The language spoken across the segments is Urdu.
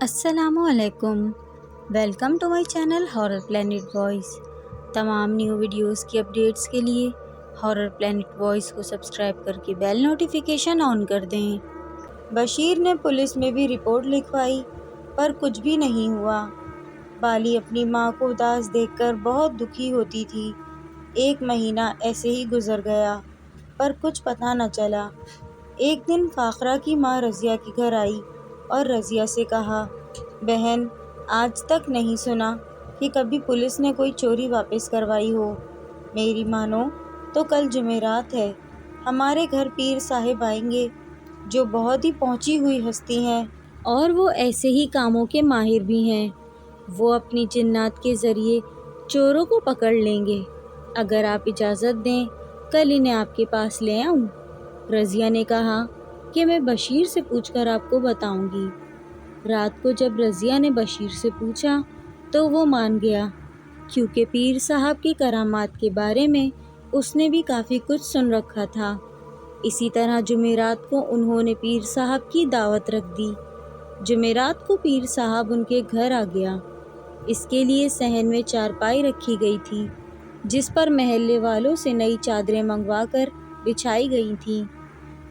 السلام علیکم، welcome to my channel horror planet voice. تمام نیو ویڈیوز کی اپڈیٹس کے لیے ہارر پلینٹ وائس کو سبسکرائب کر کے بیل نوٹیفیکیشن آن کر دیں۔ بشیر نے پولیس میں بھی رپورٹ لکھوائی پر کچھ بھی نہیں ہوا۔ بالی اپنی ماں کو اداس دیکھ کر بہت دکھی ہوتی تھی۔ 1 مہینہ ایسے ہی گزر گیا پر کچھ پتہ نہ چلا۔ ایک دن فاخرہ کی ماں رضیہ کے گھر آئی اور رضیہ سے کہا، بہن، آج تک نہیں سنا کہ کبھی پولیس نے کوئی چوری واپس کروائی ہو۔ میری مانو تو کل جمعرات ہے، ہمارے گھر پیر صاحب آئیں گے جو بہت ہی پہنچی ہوئی ہستی ہیں اور وہ ایسے ہی کاموں کے ماہر بھی ہیں۔ وہ اپنی جنات کے ذریعے چوروں کو پکڑ لیں گے۔ اگر آپ اجازت دیں کل انہیں آپ کے پاس لے آؤں؟ رضیہ نے کہا کہ میں بشیر سے پوچھ کر آپ کو بتاؤں گی۔ رات کو جب رضیہ نے بشیر سے پوچھا تو وہ مان گیا، کیونکہ پیر صاحب کی کرامات کے بارے میں اس نے بھی کافی کچھ سن رکھا تھا۔ اسی طرح جمعرات کو انہوں نے پیر صاحب کی دعوت رکھ دی۔ جمعرات کو پیر صاحب ان کے گھر آ گیا۔ اس کے لیے صحن میں چارپائی رکھی گئی تھی جس پر محلے والوں سے نئی چادریں منگوا کر بچھائی گئی تھیں۔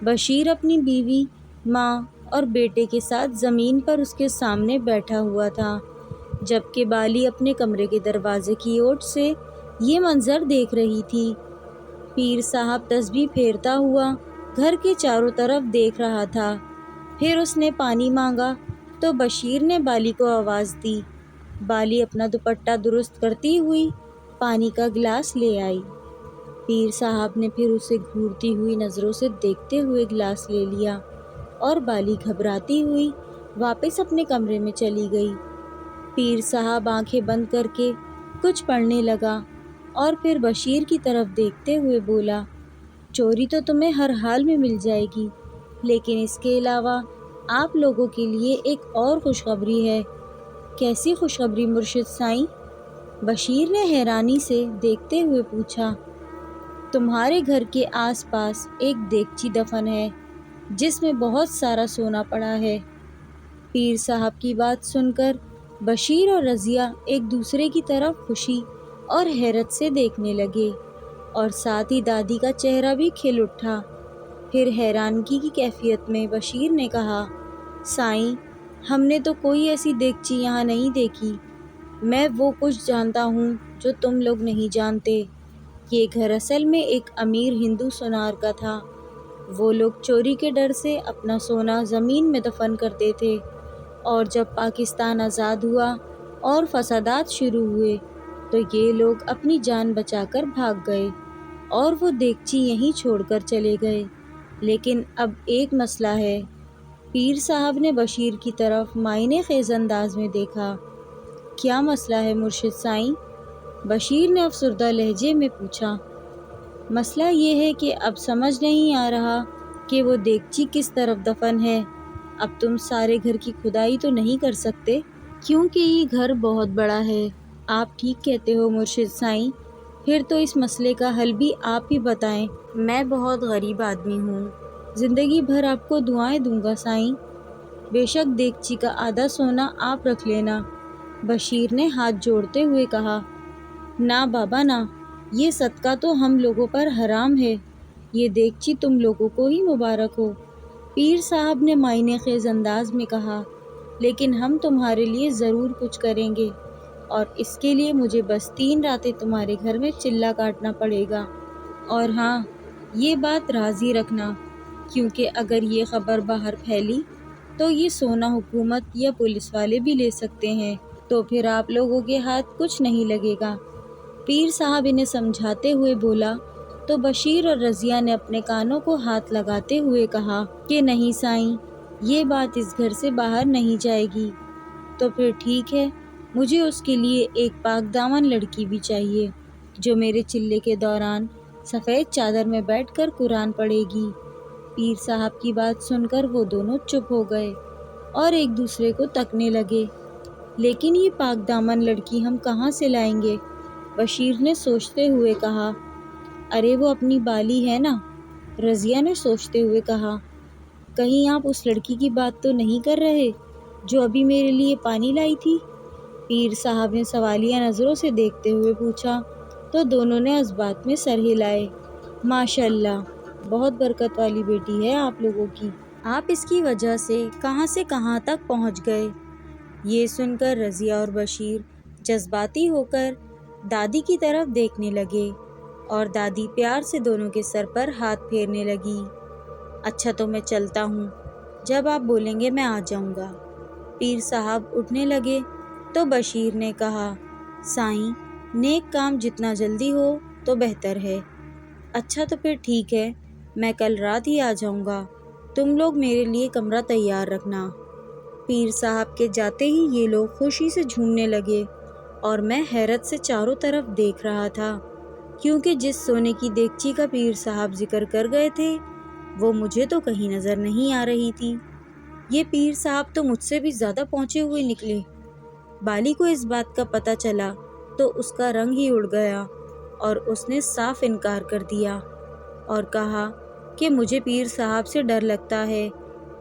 بشیر اپنی بیوی، ماں اور بیٹے کے ساتھ زمین پر اس کے سامنے بیٹھا ہوا تھا، جبکہ بالی اپنے کمرے کے دروازے کی اوٹ سے یہ منظر دیکھ رہی تھی۔ پیر صاحب تسبیح پھیرتا ہوا گھر کے چاروں طرف دیکھ رہا تھا۔ پھر اس نے پانی مانگا تو بشیر نے بالی کو آواز دی۔ بالی اپنا دوپٹہ درست کرتی ہوئی پانی کا گلاس لے آئی۔ پیر صاحب نے پھر اسے گھورتی ہوئی نظروں سے دیکھتے ہوئے گلاس لے لیا اور بالی گھبراتی ہوئی واپس اپنے کمرے میں چلی گئی۔ پیر صاحب آنکھیں بند کر کے کچھ پڑھنے لگا اور پھر بشیر کی طرف دیکھتے ہوئے بولا، چوری تو تمہیں ہر حال میں مل جائے گی، لیکن اس کے علاوہ آپ لوگوں کے لیے ایک اور خوشخبری ہے۔ کیسی خوشخبری مرشد سائیں؟ بشیر نے حیرانی سے دیکھتے ہوئے پوچھا۔ تمہارے گھر کے آس پاس ایک دیگچی دفن ہے جس میں بہت سارا سونا پڑا ہے۔ پیر صاحب کی بات سن کر بشیر اور رضیہ ایک دوسرے کی طرف خوشی اور حیرت سے دیکھنے لگے اور ساتھ ہی دادی کا چہرہ بھی کھل اٹھا۔ پھر حیرانگی کی کیفیت میں بشیر نے کہا، سائیں، ہم نے تو کوئی ایسی دیگچی یہاں نہیں دیکھی۔ میں وہ کچھ جانتا ہوں جو تم لوگ نہیں جانتے۔ یہ گھر اصل میں ایک امیر ہندو سونار کا تھا۔ وہ لوگ چوری کے ڈر سے اپنا سونا زمین میں دفن کرتے تھے، اور جب پاکستان آزاد ہوا اور فسادات شروع ہوئے تو یہ لوگ اپنی جان بچا کر بھاگ گئے اور وہ دیگچی یہیں چھوڑ کر چلے گئے۔ لیکن اب ایک مسئلہ ہے۔ پیر صاحب نے بشیر کی طرف معنی خیز انداز میں دیکھا۔ کیا مسئلہ ہے مرشد سائیں؟ بشیر نے افسردہ لہجے میں پوچھا۔ مسئلہ یہ ہے کہ اب سمجھ نہیں آ رہا کہ وہ دیگچی کس طرف دفن ہے۔ اب تم سارے گھر کی کھدائی تو نہیں کر سکتے کیونکہ یہ گھر بہت بڑا ہے۔ آپ ٹھیک کہتے ہو مرشد سائیں، پھر تو اس مسئلے کا حل بھی آپ ہی بتائیں۔ میں بہت غریب آدمی ہوں، زندگی بھر آپ کو دعائیں دوں گا سائیں۔ بے شک دیگچی کا آدھا سونا آپ رکھ لینا، بشیر نے ہاتھ جوڑتے ہوئے کہا۔ نہ بابا نہ، یہ صدقہ تو ہم لوگوں پر حرام ہے، یہ دیگچی تم لوگوں کو ہی مبارک ہو، پیر صاحب نے معنی خیز انداز میں کہا۔ لیکن ہم تمہارے لیے ضرور کچھ کریں گے، اور اس کے لیے مجھے بس 3 راتیں تمہارے گھر میں چلہ کاٹنا پڑے گا۔ اور ہاں، یہ بات راضی رکھنا، کیونکہ اگر یہ خبر باہر پھیلی تو یہ سونا حکومت یا پولیس والے بھی لے سکتے ہیں، تو پھر آپ لوگوں کے ہاتھ کچھ نہیں لگے گا۔ پیر صاحب انہیں سمجھاتے ہوئے بولا تو بشیر اور رضیہ نے اپنے کانوں کو ہاتھ لگاتے ہوئے کہا کہ نہیں سائیں، یہ بات اس گھر سے باہر نہیں جائے گی۔ تو پھر ٹھیک ہے، مجھے اس کے لیے ایک پاک دامن لڑکی بھی چاہیے جو میرے چلے کے دوران سفید چادر میں بیٹھ کر قرآن پڑھے گی۔ پیر صاحب کی بات سن کر وہ دونوں چپ ہو گئے اور ایک دوسرے کو تکنے لگے۔ لیکن یہ پاک دامن لڑکی ہم کہاں سے لائیں گے؟ بشیر نے سوچتے ہوئے کہا۔ ارے وہ اپنی بالی ہے نا، رضیہ نے سوچتے ہوئے کہا۔ کہیں آپ اس لڑکی کی بات تو نہیں کر رہے؟ جو ابھی میرے لیے پانی لائی تھی؟ پیر صاحب نے سوالیہ نظروں سے دیکھتے ہوئے پوچھا تو دونوں نے اس بات میں سر ہلائے۔ ماشاء اللہ، بہت برکت والی بیٹی ہے آپ لوگوں کی، آپ اس کی وجہ سے کہاں تک پہنچ گئے۔ یہ سن کر رضیہ اور بشیر جذباتی ہو کر دادی کی طرف دیکھنے لگے اور دادی پیار سے دونوں کے سر پر ہاتھ پھیرنے لگی۔ اچھا تو میں چلتا ہوں، جب آپ بولیں گے میں آ جاؤں گا۔ پیر صاحب اٹھنے لگے تو بشیر نے کہا، سائیں، نیک کام جتنا جلدی ہو تو بہتر ہے۔ اچھا تو پھر ٹھیک ہے، میں کل رات ہی آ جاؤں گا، تم لوگ میرے لیے کمرہ تیار رکھنا۔ پیر صاحب کے جاتے ہی یہ لوگ خوشی سے جھومنے لگے اور میں حیرت سے چاروں طرف دیکھ رہا تھا، کیونکہ جس سونے کی دیگچی کا پیر صاحب ذکر کر گئے تھے وہ مجھے تو کہیں نظر نہیں آ رہی تھی۔ یہ پیر صاحب تو مجھ سے بھی زیادہ پہنچے ہوئے نکلے۔ بالی کو اس بات کا پتہ چلا تو اس کا رنگ ہی اڑ گیا اور اس نے صاف انکار کر دیا اور کہا کہ مجھے پیر صاحب سے ڈر لگتا ہے،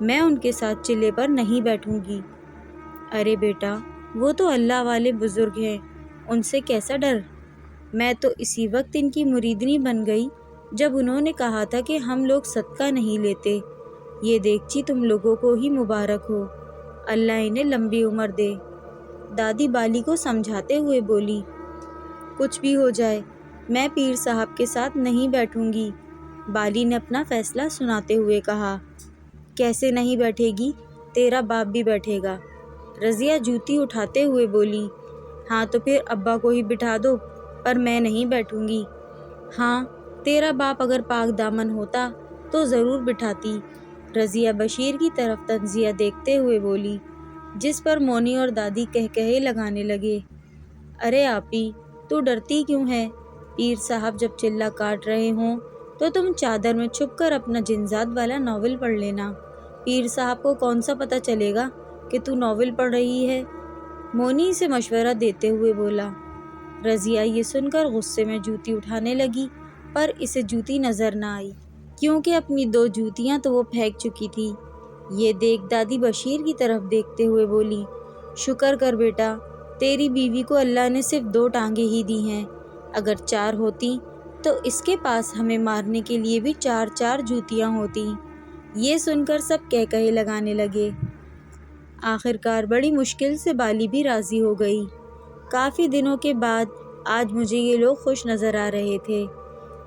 میں ان کے ساتھ چلے پر نہیں بیٹھوں گی۔ ارے بیٹا، وہ تو اللہ والے بزرگ ہیں، ان سے کیسا ڈر؟ میں تو اسی وقت ان کی مریدنی بن گئی جب انہوں نے کہا تھا کہ ہم لوگ صدقہ نہیں لیتے۔ یہ دیگچی تم لوگوں کو ہی مبارک ہو، اللہ انہیں لمبی عمر دے۔ دادی بالی کو سمجھاتے ہوئے بولی، کچھ بھی ہو جائے میں پیر صاحب کے ساتھ نہیں بیٹھوں گی۔ بالی نے اپنا فیصلہ سناتے ہوئے کہا، کیسے نہیں بیٹھے گی؟ تیرا باپ بھی بیٹھے گا۔ رضیہ جوتی اٹھاتے ہوئے بولی، ہاں تو پھر ابا کو ہی بٹھا دو، پر میں نہیں بیٹھوں گی۔ ہاں، تیرا باپ اگر پاک دامن ہوتا تو ضرور بٹھاتی۔ رضیہ بشیر کی طرف تنزیہ دیکھتے ہوئے بولی، جس پر مونی اور دادی کہکہے لگانے لگے۔ ارے آپی، تو ڈرتی کیوں ہے؟ پیر صاحب جب چلہ کاٹ رہے ہوں تو تم چادر میں چھپ کر اپنا جنزاد والا ناول پڑھ لینا، پیر صاحب کو کون سا پتہ چلے گا کہ تو ناول پڑھ رہی ہے؟ مونی اسے مشورہ دیتے ہوئے بولا۔ رضیہ یہ سن کر غصے میں جوتی اٹھانے لگی، پر اسے جوتی نظر نہ آئی کیونکہ اپنی 2 جوتیاں تو وہ پھینک چکی تھی۔ یہ دیکھ دادی بشیر کی طرف دیکھتے ہوئے بولی، شکر کر بیٹا، تیری بیوی کو اللہ نے صرف 2 ٹانگیں ہی دی ہیں، اگر 4 ہوتی تو اس کے پاس ہمیں مارنے کے لیے بھی 4 جوتیاں ہوتی۔ یہ سن کر سب کہکہے لگانے لگے۔ آخرکار بڑی مشکل سے بالی بھی راضی ہو گئی۔ کافی دنوں کے بعد آج مجھے یہ لوگ خوش نظر آ رہے تھے،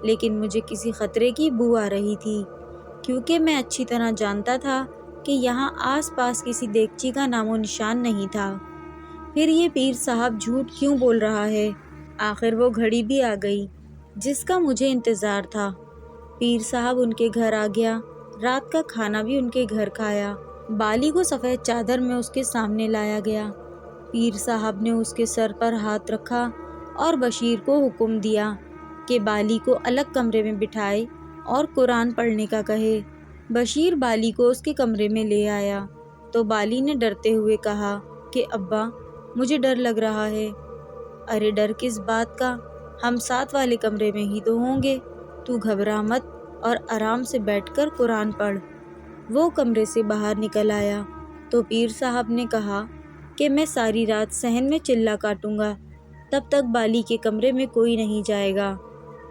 لیکن مجھے کسی خطرے کی بو آ رہی تھی، کیونکہ میں اچھی طرح جانتا تھا کہ یہاں آس پاس کسی دیگچی کا نام و نشان نہیں تھا۔ پھر یہ پیر صاحب جھوٹ کیوں بول رہا ہے؟ آخر وہ گھڑی بھی آ گئی جس کا مجھے انتظار تھا۔ پیر صاحب ان کے گھر آ گیا، رات کا کھانا بھی ان کے گھر کھایا۔ بالی کو سفید چادر میں اس کے سامنے لایا گیا۔ پیر صاحب نے اس کے سر پر ہاتھ رکھا اور بشیر کو حکم دیا کہ بالی کو الگ کمرے میں بٹھائے اور قرآن پڑھنے کا کہے۔ بشیر بالی کو اس کے کمرے میں لے آیا تو بالی نے ڈرتے ہوئے کہا کہ ابا، مجھے ڈر لگ رہا ہے۔ ارے ڈر کس بات کا، ہم ساتھ والے کمرے میں ہی تو ہوں گے، تو گھبرا مت اور آرام سے بیٹھ کر قرآن پڑھ۔ وہ کمرے سے باہر نکل آیا تو پیر صاحب نے کہا کہ میں ساری رات صحن میں چلہ کاٹوں گا، تب تک بالی کے کمرے میں کوئی نہیں جائے گا۔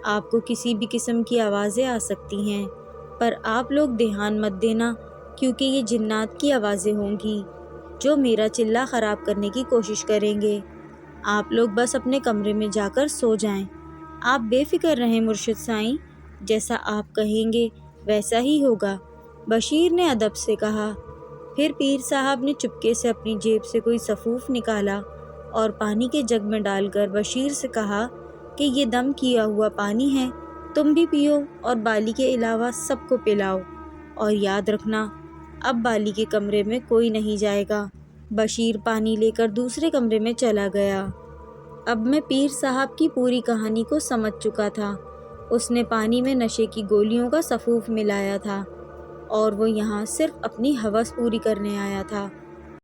آپ کو کسی بھی قسم کی آوازیں آ سکتی ہیں، پر آپ لوگ دھیان مت دینا، کیونکہ یہ جنات کی آوازیں ہوں گی جو میرا چلہ خراب کرنے کی کوشش کریں گے۔ آپ لوگ بس اپنے کمرے میں جا کر سو جائیں۔ آپ بے فکر رہیں مرشد سائیں، جیسا آپ کہیں گے ویسا ہی ہوگا، بشیر نے ادب سے کہا۔ پھر پیر صاحب نے چپکے سے اپنی جیب سے کوئی سفوف نکالا اور پانی کے جگ میں ڈال کر بشیر سے کہا کہ یہ دم کیا ہوا پانی ہے، تم بھی پیو اور بالی کے علاوہ سب کو پلاؤ، اور یاد رکھنا اب بالی کے کمرے میں کوئی نہیں جائے گا۔ بشیر پانی لے کر دوسرے کمرے میں چلا گیا۔ اب میں پیر صاحب کی پوری کہانی کو سمجھ چکا تھا۔ اس نے پانی میں نشے کی گولیوں کا سفوف ملایا تھا اور وہ یہاں صرف اپنی ہوس پوری کرنے آیا تھا۔